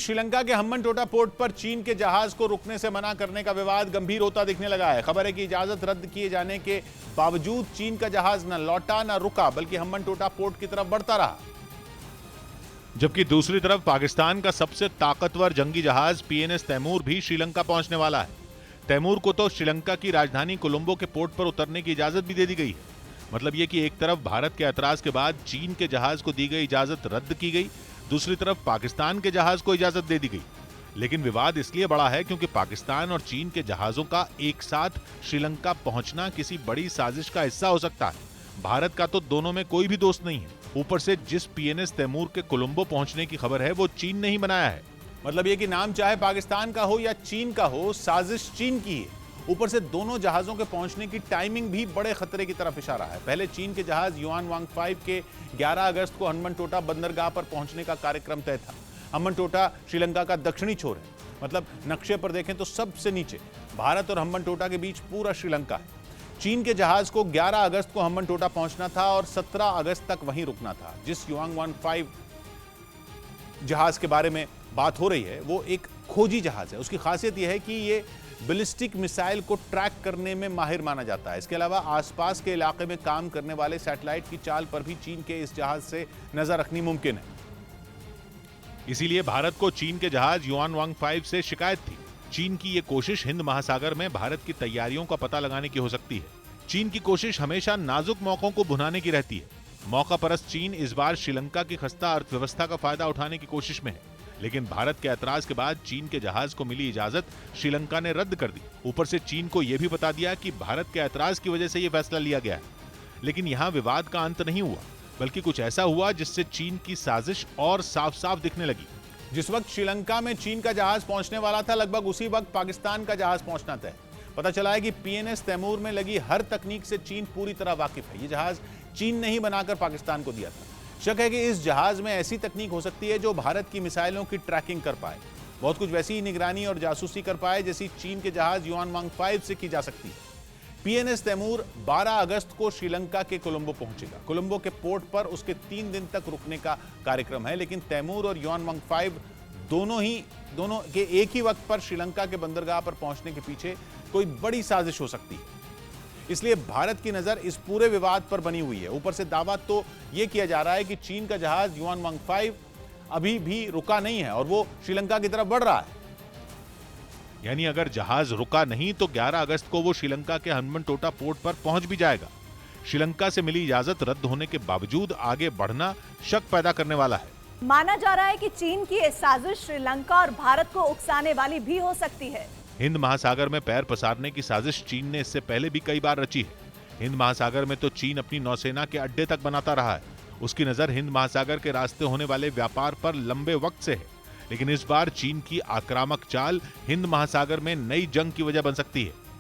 श्रीलंका के हम्बनटोटा पोर्ट पर चीन के जहाज को रुकने से मना करने का विवाद गंभीर होता दिखने लगा है। खबर है कि इजाजत रद्द किए जाने के बावजूद चीन का जहाज न लौटा न रुका, बल्कि हम्बनटोटा पोर्ट की तरफ बढ़ता रहा। जबकि दूसरी तरफ पाकिस्तान का सबसे ताकतवर जंगी जहाज पीएनएस तैमूर भी श्रीलंका पहुंचने वाला है। तैमूर को तो श्रीलंका की राजधानी कोलंबो के पोर्ट पर उतरने की इजाजत भी दे दी गई है। मतलब यह कि एक तरफ भारत के ऐतराज के बाद चीन के जहाज को दी गई इजाजत रद्द की गई, दूसरी तरफ पाकिस्तान के जहाज को इजाजत दे दी गई। लेकिन विवाद इसलिए बड़ा है क्योंकि पाकिस्तान और चीन के जहाजों का एक साथ श्रीलंका पहुंचना किसी बड़ी साजिश का हिस्सा हो सकता है। भारत का तो दोनों में कोई भी दोस्त नहीं है। ऊपर से जिस पीएनएस तैमूर के कोलंबो पहुंचने की खबर है वो चीन ने ही बनाया है। मतलब ये कि नाम चाहे पाकिस्तान का हो या चीन का हो, साजिश चीन की है। ऊपर से दोनों जहाजों के पहुंचने की टाइमिंग भी बड़े खतरे की तरफ इशारा है। पहले चीन के जहाज युआन वांग 5 के 11 अगस्त को हम्बनटोटा बंदरगाह पर पहुंचने का कार्यक्रम तय था। हम्बनटोटा श्रीलंका का दक्षिणी छोर है, मतलब नक्शे पर देखें तो सबसे नीचे भारत और हम्बनटोटा के बीच पूरा श्रीलंका है। चीन के जहाज को 11 अगस्त को हम्बनटोटा पहुंचना था और 17 अगस्त तक वहीं रुकना था। जिस युआन वांग 5 जहाज के बारे में बात हो रही है वो एक खोजी जहाज है। उसकी खासियत यह है कि ये बैलिस्टिक मिसाइल को ट्रैक करने में माहिर माना जाता है। इसके अलावा आसपास के इलाके में काम करने वाले सैटेलाइट की चाल पर भी चीन के इस जहाज से नजर रखनी मुमकिन है। इसीलिए भारत को चीन के जहाज युआन वांग 5 से शिकायत थी। चीन की ये कोशिश हिंद महासागर में भारत की तैयारियों का पता लगाने की हो सकती है। चीन की कोशिश हमेशा नाजुक मौकों को भुनाने की रहती है। मौका परस्त चीन इस बार श्रीलंका की खस्ता अर्थव्यवस्था का फायदा उठाने की कोशिश में है। लेकिन भारत के ऐतराज के बाद चीन के जहाज को मिली इजाजत श्रीलंका ने रद्द कर दी। ऊपर से चीन को यह भी बता दिया कि भारत के ऐतराज की वजह से यह फैसला लिया गया है। लेकिन यहाँ विवाद का अंत नहीं हुआ, बल्कि कुछ ऐसा हुआ जिससे चीन की साजिश और साफ साफ दिखने लगी। जिस वक्त श्रीलंका में चीन का जहाज पहुंचने वाला था, लगभग उसी वक्त पाकिस्तान का जहाज पहुंचना तय। पता चला है कि पीएनएस तैमूर में लगी हर तकनीक से चीन पूरी तरह वाकिफ है। ये जहाज चीन ने ही बनाकर पाकिस्तान को दिया था। शक है कि इस जहाज में ऐसी तकनीक हो सकती है जो भारत की मिसाइलों की ट्रैकिंग कर पाए, बहुत कुछ वैसी ही निगरानी और जासूसी कर पाए जैसी चीन के जहाज युआन वांग 5 से की जा सकती है। पीएनएस तैमूर 12 अगस्त को श्रीलंका के कोलंबो पहुंचेगा। कोलंबो के पोर्ट पर उसके 3 दिन तक रुकने का कार्यक्रम है। लेकिन तैमूर और युआन वांग 5 दोनों के एक ही वक्त पर श्रीलंका के बंदरगाह पर पहुंचने के पीछे कोई बड़ी साजिश हो सकती है। इसलिए भारत की नजर इस पूरे विवाद पर बनी हुई है। ऊपर से दावा तो यह किया जा रहा है कि चीन का जहाज युआन वांग 5 अभी भी रुका नहीं है और वो श्रीलंका की तरफ बढ़ रहा है। यानी अगर जहाज रुका नहीं तो 11 अगस्त को वो श्रीलंका के हम्बनटोटा पोर्ट पर पहुंच भी जाएगा। श्रीलंका से मिली इजाजत रद्द होने के बावजूद आगे बढ़ना शक पैदा करने वाला है। माना जा रहा है कि चीन की ये साजिश श्रीलंका और भारत को उकसाने वाली भी हो सकती है। हिंद महासागर में पैर पसारने की साजिश चीन ने इससे पहले भी कई बार रची है। हिंद महासागर में तो चीन अपनी नौसेना के अड्डे तक बनाता रहा है। उसकी नजर हिंद महासागर के रास्ते होने वाले व्यापार पर लंबे वक्त से है। लेकिन इस बार चीन की आक्रामक चाल हिंद महासागर में नई जंग की वजह बन सकती है।